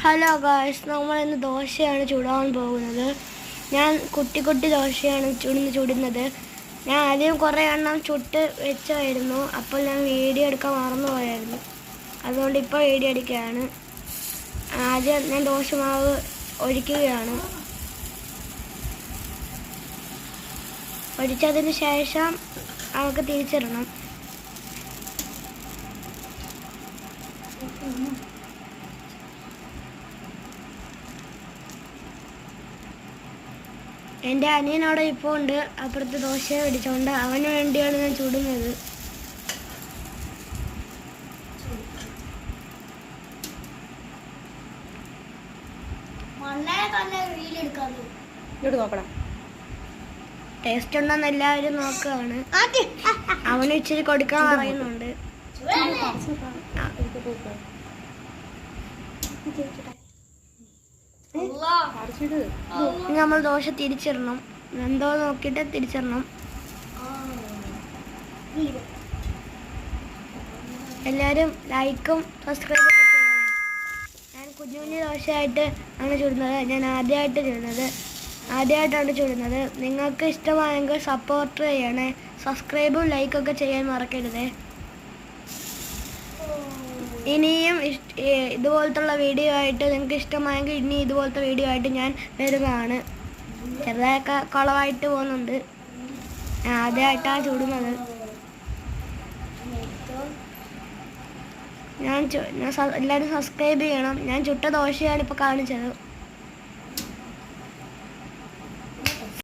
Hello guys, നമ്മൾ ഇന്ന് ദോശയാണ് ചുടാൻ പോകുന്നത്. ഞാൻ കുട്ടി കുട്ടി ദോശയാണ് ചുടുന്നത്. ഞാൻ ആദ്യം കുറേ എണ്ണം ചുട്ട് വെച്ചായിരുന്നു. അപ്പോൾ ഞാൻ വീഡിയോ എടുക്കാൻ മറന്നുപോയായിരുന്നു. അതുകൊണ്ട് ഇപ്പോൾ വീഡിയോ എടുക്കുകയാണ്. ആദ്യം ഞാൻ ദോശമാവ് ഒഴിക്കുകയാണ്. ഒഴിച്ചതിന് ശേഷം നമുക്ക് തിരിച്ചിടണം. എൻ്റെ അനിയനവിടെ ഇപ്പോൾ ഉണ്ട്, അപ്പുറത്ത് ദോശ പിടിച്ചോണ്ട്. അവന് വേണ്ടിയാണ് ഞാൻ ചുടുന്നത്. ടേസ്റ്റ് ഉണ്ടെന്ന് എല്ലാവരും നോക്കുകയാണ്. അവന് ഇച്ചിരി കൊടുക്കാൻ പറയുന്നുണ്ട്. നമ്മൾ ദോശ തിരിച്ചിടണം. എന്തോ നോക്കിയിട്ട് തിരിച്ചിടണം. എല്ലാവരും ലൈക്കും സബ്സ്ക്രൈബും ഒക്കെ ചെയ്യണേ. ഞാൻ കുഞ്ഞു കുഞ്ഞു ദോശയായിട്ട് ആണ് ചുടുന്നത്. ഞാൻ ആദ്യമായിട്ടാണ് ചുടുന്നത്. നിങ്ങൾക്ക് ഇഷ്ടമായെങ്കിൽ സപ്പോർട്ട് ചെയ്യണേ. സബ്സ്ക്രൈബും ലൈക്കൊക്കെ ചെയ്യാൻ മറക്കരുതേ. ഇനിയും ഇതുപോലത്തുള്ള വീഡിയോ ആയിട്ട് നിങ്ങൾക്ക് ഇഷ്ടമായെങ്കിൽ ഇനി ഇതുപോലത്തെ വീഡിയോ ആയിട്ട് ഞാൻ വരുന്നതാണ്. ചെറുതായൊക്കെ കുളമായിട്ട് പോകുന്നുണ്ട്. ഞാൻ ആദ്യമായിട്ടാണ് ചുടുന്നത്. എല്ലാവരും സബ്സ്ക്രൈബ് ചെയ്യണം. ഞാൻ ചുട്ട ദോശയാണ് ഇപ്പോൾ കാണിച്ചത്.